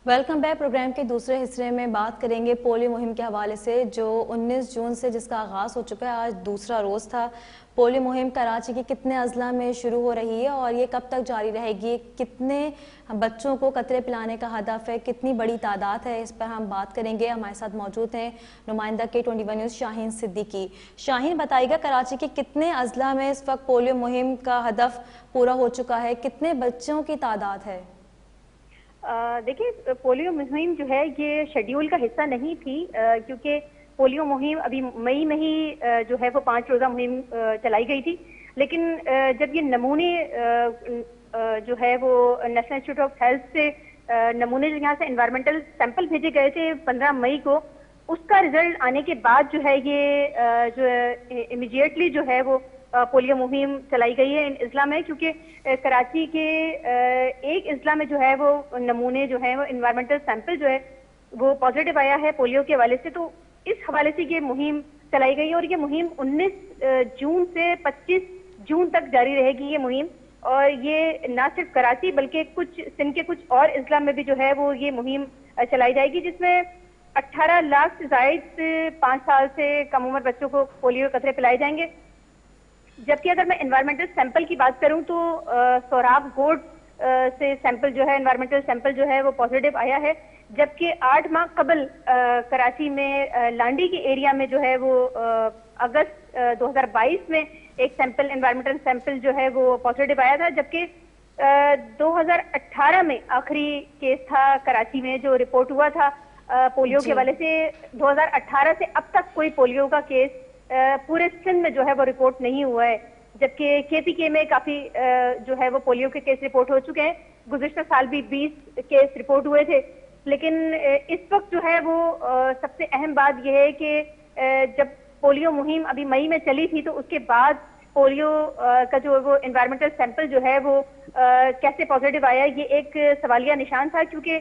Welcome back. Programme के दूसरे हिस्से में बात करेंगे पोलियो मुहिम के हवाले से, जो 19 जून से जिसका आगाज हो चुका है। आज दूसरा रोज था। पोलियो मुहिम कराची के कितने अजला में शुरू हो रही है और ये कब तक जारी रहेगी, कितने बच्चों को कतरे पिलाने का हदफ है, कितनी बड़ी तादाद है, इस पर हम बात करेंगे। हमारे साथ मौजूद हैं नुमाइंदा K21 न्यूज़ शाहीन सिद्दीकी। शाहीन, बताइएगा कराची के कितने अजला में इस वक्त पोलियो मुहिम का हदफ पूरा हो चुका है, कितने बच्चों की तादाद है? देखिए, पोलियो मुहिम जो है ये शेड्यूल का हिस्सा नहीं थी, क्योंकि पोलियो मुहिम अभी मई में ही जो है वो 5 रोजा मुहिम चलाई गई थी। लेकिन जब ये नमूने जो है वो नेशनल इंस्टीट्यूट ऑफ हेल्थ से नमूने जो यहाँ से एनवायरमेंटल सैंपल भेजे गए थे 15 मई को, उसका रिजल्ट आने के बाद जो है ये जो इमीडिएटली जो है वो पोलियो मुहिम चलाई गई है इन इजला में, क्योंकि कराची के एक इजला में जो है वो नमूने जो है वो एनवायरमेंटल सैंपल जो है वो पॉजिटिव आया है पोलियो के हवाले से। तो इस हवाले से ये मुहिम चलाई गई है और ये मुहिम 19 जून से 25 जून तक जारी रहेगी ये मुहिम। और ये ना सिर्फ कराची बल्कि कुछ सिंध के कुछ और इजला में भी जो है वो ये मुहिम चलाई जाएगी, जिसमें 18 लाख से जायद 5 साल से कम उम्र बच्चों को पोलियो कतरे पिलाए जाएंगे। जबकि अगर मैं एनवायरमेंटल सैंपल की बात करूं तो सोराब गोड से सैंपल जो है एनवायरमेंटल सैंपल जो है वो पॉजिटिव आया है, जबकि 8 माह कबल कराची में लांडी के एरिया में जो है वो अगस्त 2022 में एक सैंपल एनवायरमेंटल सैंपल जो है वो पॉजिटिव आया था। जबकि 2018 में आखिरी केस था कराची में जो रिपोर्ट हुआ था पोलियो के हवाले से। 2018 से अब तक कोई पोलियो का केस पूरे सिंध में जो है वो रिपोर्ट नहीं हुआ है, जबकि KPK में काफी जो है वो पोलियो के केस रिपोर्ट हो चुके हैं। गुज़िश्ता साल भी 20 केस रिपोर्ट हुए थे। लेकिन इस वक्त जो है वो सबसे अहम बात यह है कि जब पोलियो मुहिम अभी मई में चली थी तो उसके बाद पोलियो का जो वो एनवायरमेंटल सैंपल जो है वो कैसे पॉजिटिव आया, ये एक सवालिया निशान था। क्योंकि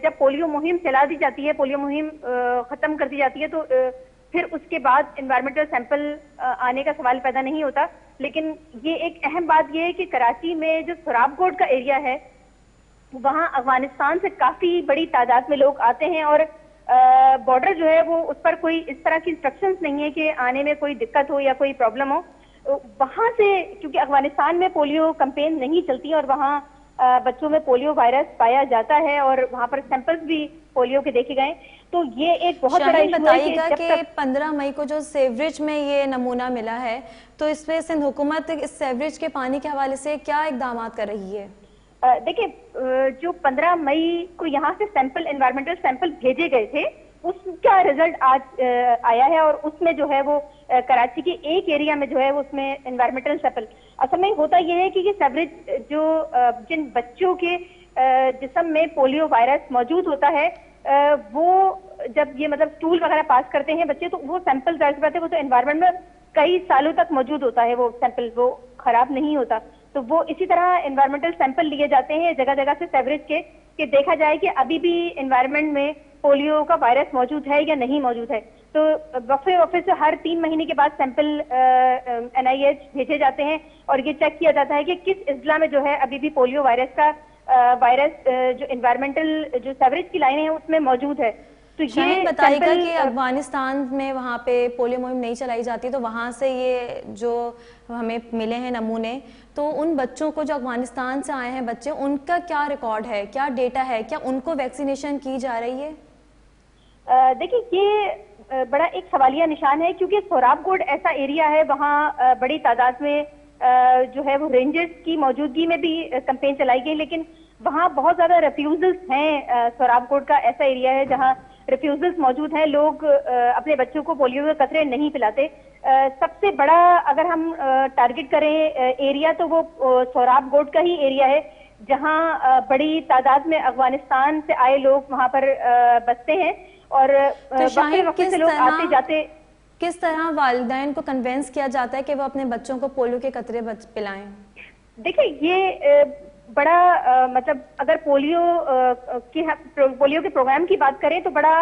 जब पोलियो मुहिम चला दी जाती है, पोलियो मुहिम खत्म कर दी जाती है, तो फिर उसके बाद एनवायरमेंटल सैंपल आने का सवाल पैदा नहीं होता। लेकिन ये एक अहम बात ये है कि कराची में जो सोराबकोट का एरिया है वहाँ अफगानिस्तान से काफी बड़ी तादाद में लोग आते हैं और बॉर्डर जो है वो उस पर कोई इस तरह की इंस्ट्रक्शंस नहीं है कि आने में कोई दिक्कत हो या कोई प्रॉब्लम हो। वहां से क्योंकि अफगानिस्तान में पोलियो कैंपेन नहीं चलती और वहाँ बच्चों में पोलियो वायरस पाया जाता है और वहाँ पर सैंपल्स भी पोलियो के देखे गए। तो ये एक बहुत बड़ा इशू है। बताइएगा कि 15 मई को जो सेवरेज में ये नमूना मिला है, तो इसमें सिंध हुकूमत इस सेवरेज के पानी के हवाले से क्या इकदाम कर रही है? देखिए, जो 15 मई को यहाँ से सैंपल एनवायरमेंटल सैंपल भेजे गए थे उसका रिजल्ट आज आया है और उसमें जो है वो कराची के एक एरिया में जो है वो उसमें एनवायरमेंटल सैंपल असल में होता यह है कि ये सेवरेज जो जिन बच्चों के जिस्म में पोलियो वायरस मौजूद होता है वो जब ये मतलब स्टूल वगैरह पास करते हैं बच्चे, तो वो सैंपल जाहिर सी बात है वो तो एनवायरमेंट में कई सालों तक मौजूद होता है, वो सैंपल वो खराब नहीं होता। तो वो इसी तरह एनवायरमेंटल सैंपल लिए जाते हैं जगह जगह से सेवरेज के, कि देखा जाए कि अभी भी एनवायरमेंट में पोलियो का वायरस मौजूद है या नहीं मौजूद है। तो वफे से हर 3 महीने के बाद सैंपल NIH भेजे जाते हैं और ये चेक किया जाता है कि किस इजला में जो है अभी भी पोलियो वायरस का जो एनवायरमेंटल जो सेवरेज की लाइनें हैं उसमें मौजूद है। तो ये बताइएगा कि अफगानिस्तान में वहाँ पे पोलियो मुहिम नहीं चलाई जाती, तो वहाँ से ये जो हमें मिले हैं नमूने, तो उन बच्चों को जो अफगानिस्तान से आए हैं बच्चे, उनका क्या रिकॉर्ड है, क्या डेटा है, क्या उनको वैक्सीनेशन की जा रही है? देखिए, ये बड़ा एक सवालिया निशान है क्योंकि सोराबकोट ऐसा एरिया है, वहाँ बड़ी तादाद में जो है वो रेंजर्स की मौजूदगी में भी कैंपेन चलाई गई, लेकिन वहाँ बहुत ज्यादा रिफ्यूजल्स हैं। सोराबकोट का ऐसा एरिया है जहाँ रिफ्यूजल्स मौजूद हैं, लोग अपने बच्चों को पोलियो के कतरे नहीं पिलाते। सबसे बड़ा अगर हम टारगेट करें एरिया तो वो सोराबकोट का ही एरिया है, जहाँ बड़ी तादाद में अफगानिस्तान से आए लोग वहाँ पर बसते हैं और वक्त से लोग आते जाते। किस तरह वालिदैन को कन्वेंस किया जाता है कि वो अपने बच्चों को पोलियो के कतरे पिलाएं? देखिए, ये बड़ा मतलब अगर पोलियो के प्रोग्राम की बात करें तो बड़ा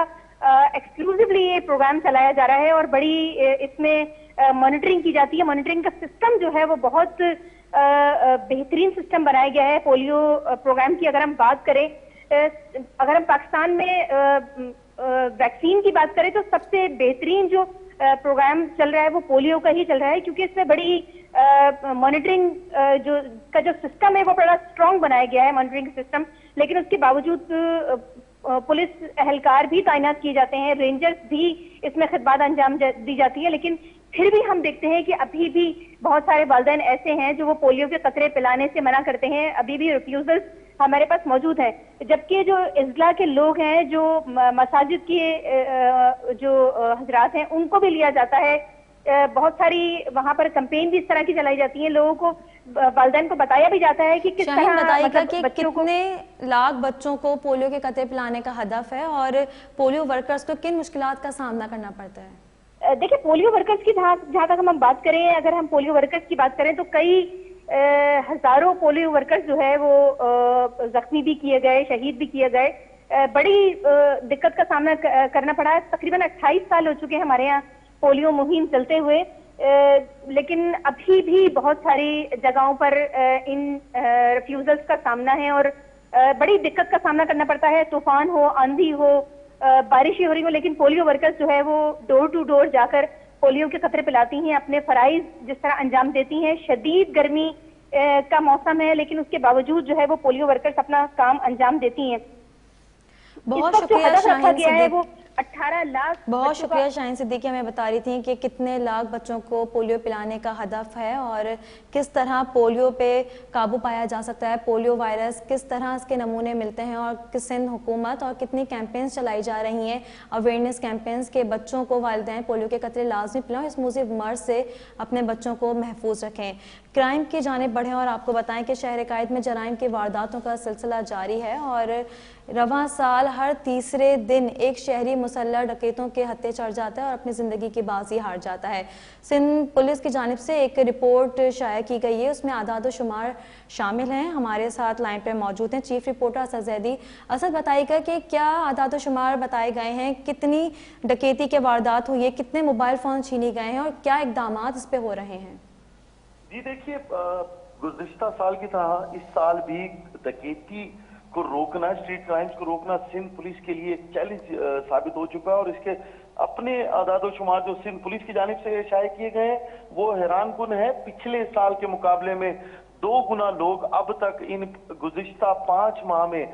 एक्सक्लूसिवली ये प्रोग्राम चलाया जा रहा है और बड़ी इसमें मॉनिटरिंग की जाती है। मॉनिटरिंग का सिस्टम जो है वो बहुत बेहतरीन सिस्टम बनाया गया है पोलियो प्रोग्राम की। अगर हम बात करें अगर हम पाकिस्तान में वैक्सीन की बात करें तो सबसे बेहतरीन जो प्रोग्राम चल रहा है वो पोलियो का ही चल रहा है, क्योंकि इसमें बड़ी मॉनिटरिंग जो सिस्टम है वो बड़ा स्ट्रांग बनाया गया है, मॉनिटरिंग सिस्टम। लेकिन उसके बावजूद पुलिस एहलकार भी तैनात किए जाते हैं, रेंजर्स भी इसमें खिदमत अंजाम दी जाती है, लेकिन फिर भी हम देखते हैं कि अभी भी बहुत सारे वालिदैन ऐसे हैं जो वो पोलियो के कतरे पिलाने से मना करते हैं। अभी भी रिफ्यूजल्स हमारे पास मौजूद है, जबकि जो इजला के लोग हैं, जो मसाजिद के जो हजरात हैं, उनको भी लिया जाता है। बहुत सारी वहां पर कैंपेन भी इस तरह की चलाई जाती है, लोगों को, वालिदैन को बताया भी जाता है कि किस तरह बताइएगा कि कितने लाख बच्चों को पोलियो के कतरे पिलाने का हदफ है और पोलियो वर्कर्स को किन मुश्किलात का सामना करना पड़ता है? देखिए, पोलियो वर्कर्स की जहां तक हम बात करें, अगर हम पोलियो वर्कर्स की बात करें तो कई हजारों पोलियो वर्कर्स जो है वो जख्मी भी किए गए, शहीद भी किए गए। बड़ी दिक्कत का सामना करना पड़ा है। तकरीबन 28 साल हो चुके हैं हमारे यहाँ पोलियो मुहिम चलते हुए, लेकिन अभी भी बहुत सारी जगहों पर इन रिफ्यूजल्स का सामना है और बड़ी दिक्कत का सामना करना पड़ता है। तूफान हो, आंधी हो, बारिश हो रही हो, लेकिन पोलियो वर्कर्स जो है वो डोर टू डोर जाकर पोलियो के कतरे पिलाती हैं, अपने फराइज जिस तरह अंजाम देती हैं। शदीद गर्मी का मौसम है, लेकिन उसके बावजूद जो है वो पोलियो वर्कर्स अपना काम अंजाम देती हैं। बहुत शुक्रिया शाहीन है वो 18 लाख। बहुत शुक्रिया शाहीन सिद्दीकी, हमें बता रही थी कि कितने लाख बच्चों को पोलियो पिलाने का हदफ है और किस तरह पोलियो पे काबू पाया जा सकता है, पोलियो वायरस किस तरह इसके नमूने मिलते हैं और किस सिंध हुकूमत और कितनी कैंपेन्स चलाई जा रही हैं, अवेयरनेस कैंपेन्स के बच्चों को वालिदैन पोलियो के कतरे लाजमी पिलाएं, इस मुसीब मर्ज से अपने बच्चों को महफूज रखें। क्राइम की जानिब बढ़ें और आपको बताएं कि शहर कायद में जराइम की वारदातों का सिलसिला जारी है और रवां साल हर तीसरे दिन एक शहरी मुसल्लह डकैतों के हत्थे चढ़ जाता है और अपनी जिंदगी की बाजी हार जाता है। सिंध पुलिस की जानिब से एक रिपोर्ट शाया की गई है, उसमें आदाद शुमार शामिल हैं। हमारे साथ लाइन पर मौजूद हैं चीफ रिपोर्टर असद जैदी। असद, बताइएगा कि क्या आदाद शुमार बताए गए हैं, कितनी डकैती के वारदात हुई है, कितने मोबाइल फोन छीने गए हैं और क्या इकदाम इस पे हो रहे हैं? जी देखिए, गुज़िश्ता साल की तरह इस साल भी डकैती को रोकना, स्ट्रीट क्राइम्स को रोकना सिंध पुलिस के लिए एक चैलेंज साबित हो चुका है और इसके अपने आदादो शुमार जो सिंध पुलिस की जानिब से शाये किए गए हैं वो हैरानकुन है। पिछले साल के मुकाबले में 2 गुना लोग अब तक इन गुज़िश्ता 5 माह में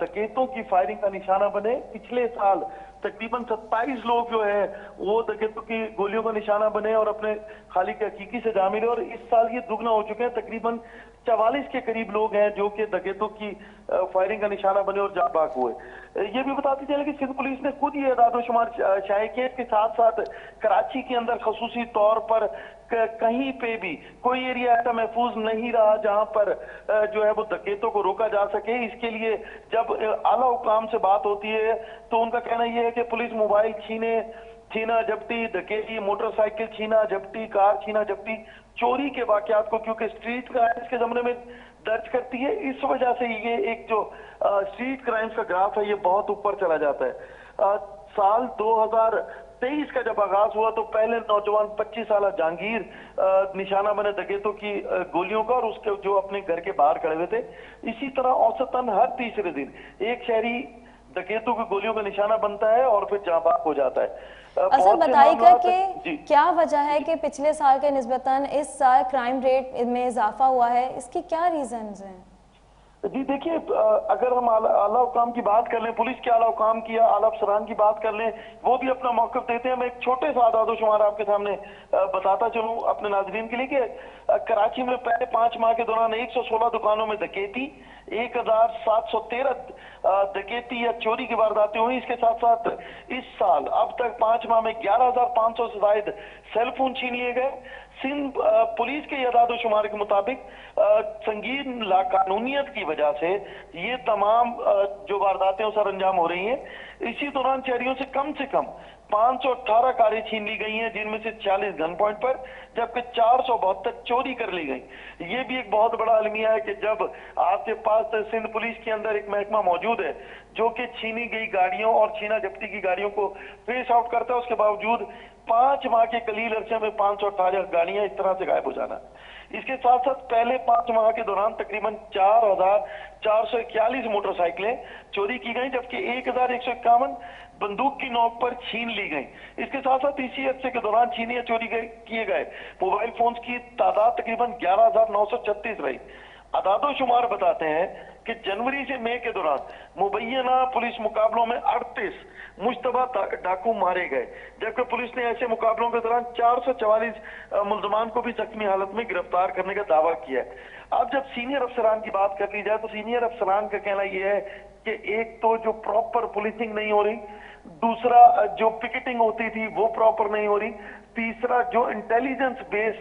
डकैतों की फायरिंग का निशाना बने। पिछले साल तकरीबन 27 लोग जो है वो डकैतों की गोलियों का निशाना बने और अपने खालिक हकीकी से जा मिले और इस साल ये दुगना हो चुके हैं। तकरीबन 44 के करीब लोग हैं जो कि डकैतों की फायरिंग का निशाना बने और जाँ बाक हुए। ये भी बताते चले कि सिंध पुलिस ने खुद ये आदादोशुमार शाये किए, इसके साथ साथ कराची के अंदर खसूसी तौर पर कहीं पे भी कोई एरिया ऐसा महफूज नहीं रहा जहां पर जो है वो डकैतों को रोका जा सके। इसके लिए जब आला हुकाम से बात होती है तो उनका कहना यह है कि पुलिस मोबाइल छीना जब्ती, डकैती, मोटरसाइकिल छीना जब्ती, कार छीना जब्ती, चोरी के वाकयात को क्योंकि स्ट्रीट क्राइम्स के जमाने में दर्ज करती है, इस वजह से ये एक जो स्ट्रीट क्राइम्स का ग्राफ है ये बहुत ऊपर चला जाता है। साल 2023 का जब आगाज हुआ तो पहले नौजवान 25 साल जहांगीर निशाना बने डकैतों की गोलियों का और उसके जो अपने घर के बाहर खड़े हुए थे। इसी तरह औसतन हर तीसरे दिन एक शहरी डकैतों की गोलियों का निशाना बनता है और फिर जाँ बाक हो जाता है। असद, बताइएगा कि क्या वजह है कि पिछले साल के निस्बतन इस साल क्राइम रेट में इजाफा हुआ है, इसकी क्या रीजंस हैं? जी देखिए, अगर हम आला हुकाम की बात कर लें, पुलिस के आला हुकाम की या आला अफसरान की बात कर लें, वो भी अपना मौक़िफ़ देते हैं। मैं एक छोटे सा आदादो शुमार आपके सामने बताता चलूं अपने नाज़रीन के लिए कि कराची में पहले 5 माह के दौरान 116 दुकानों में डकैती, 1713 डकैती या चोरी की वारदातें हुई। इसके साथ साथ इस साल अब तक 5 माह में 11,500 से ज्यादा सेलफोन छीन लिए गए। सिंध पुलिस के आदादो शुमार के मुताबिक संगीन लाकानूनियत की वजह से ये तमाम जो वारदातें सर अंजाम हो रही हैं। इसी दौरान शहरियों से कम 518 कारें छीन ली गई हैं, जिनमें से 40 गन पॉइंट पर, जबकि 472 चोरी कर ली गई। ये भी एक बहुत बड़ा अलमिया है कि जब आपके पास सिंध पुलिस के अंदर एक महकमा मौजूद है जो कि छीनी गई गाड़ियों और छीना जब्ती की गाड़ियों को ट्रेस आउट करता है, उसके बावजूद 5 माह के कलील अरसे में 518 गाड़ियां इस तरह से गायब हो जाना। इसके साथ साथ पहले 5 माह के दौरान तकरीबन 4,441 मोटरसाइकिलें चोरी की गई, जबकि 1,151 बंदूक की नोक पर छीन ली गई। इसके साथ साथ इसी अरसे के दौरान छीने या चोरी किए गए मोबाइल फोन्स की तादाद तकरीबन 11,936 रही। अदादो शुमार बताते हैं कि जनवरी से मई के दौरान मुबैना पुलिस मुकाबलों में 38 मुश्तबा डाकू मारे गए, जबकि पुलिस ने ऐसे मुकाबलों के दौरान 444 मुल्जमान को भी जख्मी हालत में गिरफ्तार करने का दावा किया है। अब जब सीनियर अफसरान की बात कर ली जाए तो सीनियर अफसरान का कहना यह है कि एक तो जो प्रॉपर पुलिसिंग नहीं हो रही, दूसरा जो पिकेटिंग होती थी वो प्रॉपर नहीं हो रही, तीसरा जो इंटेलिजेंस बेस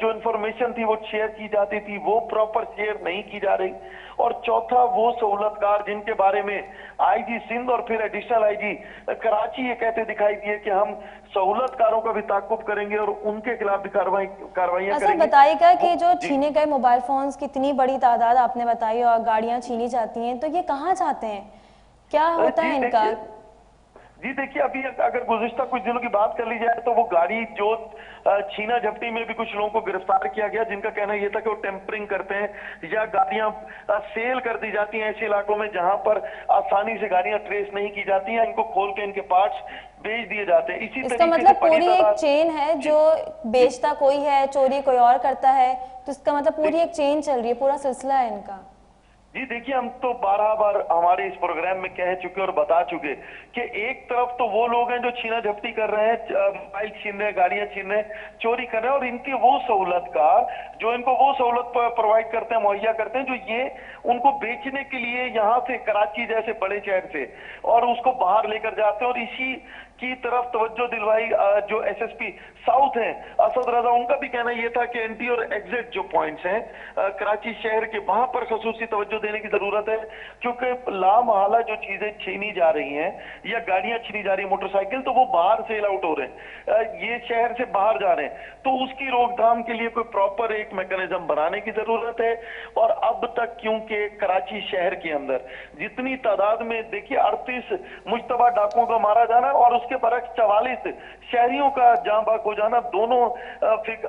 जो इंफॉर्मेशन थी वो शेयर की जाती थी वो प्रॉपर शेयर नहीं की जा रही, और चौथा वो सहूलतकार जिनके बारे में आईजी सिंध और फिर एडिशनल आईजी कराची ये कहते दिखाई दिए कि हम सहूलतकारों का भी ताकुब करेंगे और उनके खिलाफ भी कार्रवाइयां करेंगे। बताइएगा कि जो छीने गए मोबाइल फोन्स की इतनी बड़ी तादाद आपने बताई और गाड़ियां छीनी जाती हैं, तो ये कहाँ जाते हैं, क्या होता है इनका? जी देखिए, अभी अगर गुज़िश्ता कुछ दिनों की बात कर ली जाए तो वो गाड़ी जो छीना झपटी में भी कुछ लोगों को गिरफ्तार किया गया, जिनका कहना यह था कि वो टेम्परिंग करते हैं या गाड़ियां सेल कर दी जाती हैं ऐसे इलाकों में जहां पर आसानी से गाड़ियां ट्रेस नहीं की जाती हैं, इनको खोल के इनके पार्ट्स बेच दिए जाते हैं। इसी इसका मतलब पूरी एक चेन है, जो बेचता कोई है, चोरी कोई और करता है, तो इसका मतलब पूरी एक चेन चल रही है, पूरा सिलसिला है इनका। जी देखिए, हम तो 12 बार हमारे इस प्रोग्राम में कह चुके और बता चुके कि एक तरफ तो वो लोग हैं जो छीना झपटी कर रहे हैं, मोबाइल छीन रहे हैं, गाड़ियां छीन रहे हैं, चोरी कर रहे हैं, और इनके वो सहूलतकार जो इनको वो सहूलत प्रोवाइड करते हैं, मुहैया करते हैं, जो ये उनको बेचने के लिए यहाँ से कराची जैसे बड़े शहर से और उसको बाहर लेकर जाते हैं। और इसी की तरफ तवज्जो दिलवाई जो एसएसपी साउथ हैं असद रजा, उनका भी कहना यह था कि एंट्री और एग्जिट जो पॉइंट्स हैं कराची शहर के, वहां पर खसूसी तवज्जो देने की जरूरत है, क्योंकि लामहला जो चीजें छीनी जा रही हैं या गाड़ियां छीनी जा रही है, मोटरसाइकिल, तो वो बाहर सेल आउट हो रहे हैं, ये शहर से बाहर जा रहे हैं, तो उसकी रोकथाम के लिए कोई प्रॉपर एक मैकेनिज्म बनाने की जरूरत है। और अब तक क्योंकि कराची शहर के अंदर जितनी तादाद में देखिए 38 मुश्तबा डाकुओं का मारा जाना और उसके बरक्स 44 शहरियों का जान बाग हो जाना, दोनों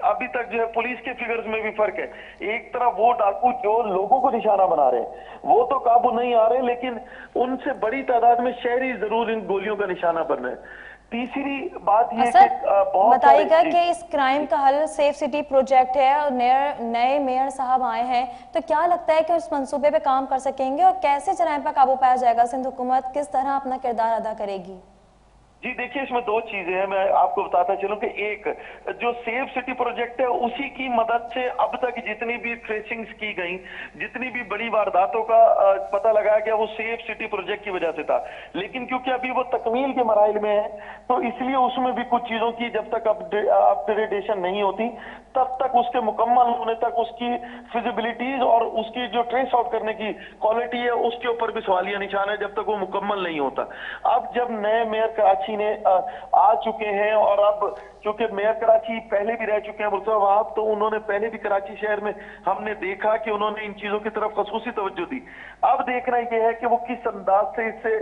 अभी तक जो है पुलिस के फिगर्स में भी फर्क है। एक तरफ वो डाकू जो लोगों को निशाना बना रहे हैं वो तो काबू नहीं आ रहे, लेकिन उनसे बड़ी तादाद में शहरी जरूर इन गोलियों का निशाना बन रहे हैं। तीसरी बात ये बताइएगा कि इस क्राइम का हल सेफ सिटी प्रोजेक्ट है और नए मेयर साहब आए हैं, तो क्या लगता है कि उस मंसूबे पे काम कर सकेंगे और कैसे जराइम पर काबू पाया जाएगा? सिंध हुकूमत किस तरह अपना किरदार अदा करेगी? जी देखिए, इसमें दो चीजें हैं, मैं आपको बताता चलूं कि एक जो सेफ सिटी प्रोजेक्ट है उसी की मदद से अब तक जितनी भी ट्रेसिंग्स की गई, जितनी भी बड़ी वारदातों का पता लगाया गया, वो सेफ सिटी प्रोजेक्ट की वजह से था। लेकिन क्योंकि अभी वो तकमील के मराइल में है तो इसलिए उसमें भी कुछ चीजों की जब तक अपग्रेडेशन नहीं होती तब तक उसके मुकम्मल होने तक उसकी फिजिबिलिटीज और उसकी जो ट्रेस आउट करने की क्वालिटी है उसके ऊपर भी सवालिया निशान है जब तक वो मुकम्मल नहीं होता। अब जब नए मेयर कराची ने आ चुके हैं और अब क्योंकि मेयर कराची पहले भी रह चुके हैं मुर्तज़ा वहाब, तो उन्होंने पहले भी कराची शहर में हमने देखा कि उन्होंने इन चीजों की तरफ खसूसी तवज्जो दी। अब देखना यह है कि वो किस अंदाज से इससे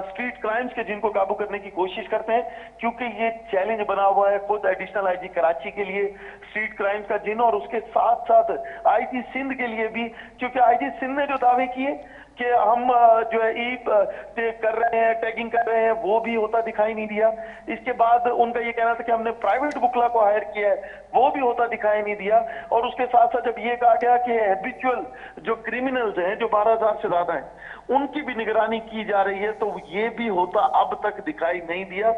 स्ट्रीट क्राइम्स के जिनको काबू करने की कोशिश करते हैं, क्योंकि ये चैलेंज बना हुआ है खुद एडिशनल आईजी कराची के लिए स्ट्रीट क्राइम्स का जिन, और उसके साथ साथ आईजी सिंध के लिए भी, क्योंकि आईजी सिंध ने जो दावे किए कि हम जो है कर रहे हैं, टैगिंग कर रहे हैं, वो भी होता दिखाई नहीं दिया। इसके बाद उनका ये कहना था कि हमने प्राइवेट बुकला को हायर किया है, वो भी होता दिखाई नहीं दिया। और उसके साथ साथ जब ये कहा गया कि हैबिचुअल जो क्रिमिनल्स हैं जो 12,000 से ज्यादा हैं उनकी भी निगरानी की जा रही है, तो ये भी होता अब तक दिखाई नहीं दिया।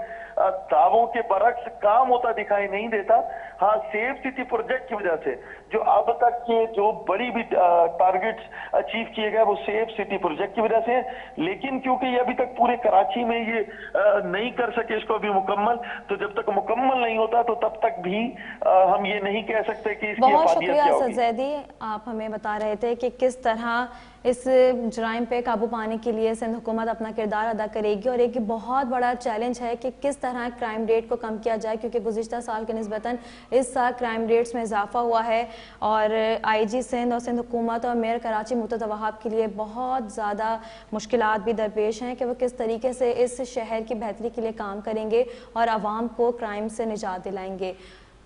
दावों के बरक्स काम होता दिखाई नहीं देता। हाँ, सेफ सिटी प्रोजेक्ट की वजह से जो अब तक के जो बड़ी भी टारगेट्स अचीव किए गए वो सेफ सिटी प्रोजेक्ट की वजह से है, लेकिन क्योंकि ये अभी तक पूरे कराची में ये नहीं कर सके इसको अभी मुकम्मल, तो जब तक मुकम्मल नहीं होता तो तब तक भी हम ये नहीं कह सकते कि इसकी बहुत शुक्रिया असद ज़ैदी, आप हमें बता रहे थे कि किस तरह इस जराइम पे काबू पाने के लिए सिंध हुकूमत अपना किरदार अदा करेगी और एक बहुत बड़ा चैलेंज है कि किस तरह क्राइम रेट को कम किया जाए, क्योंकि गुज़िश्ता साल के निस्बतन इस साल क्राइम रेट्स में इजाफा हुआ है और IG सिंध और सिंध हुकूमत और मेयर कराची मुर्तज़ा वहाब के लिए बहुत ज़्यादा मुश्किलात भी दरपेश हैं कि वो किस तरीके से इस शहर की बेहतरी के लिए काम करेंगे और आवाम को क्राइम से निजात दिलाएंगे।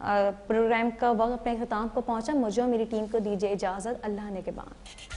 प्रोग्राम का वक्त अपने अख्ताम को पहुंचा। मुझे और मेरी टीम को दीजिए इजाज़त। अल्लाह ने के बाद।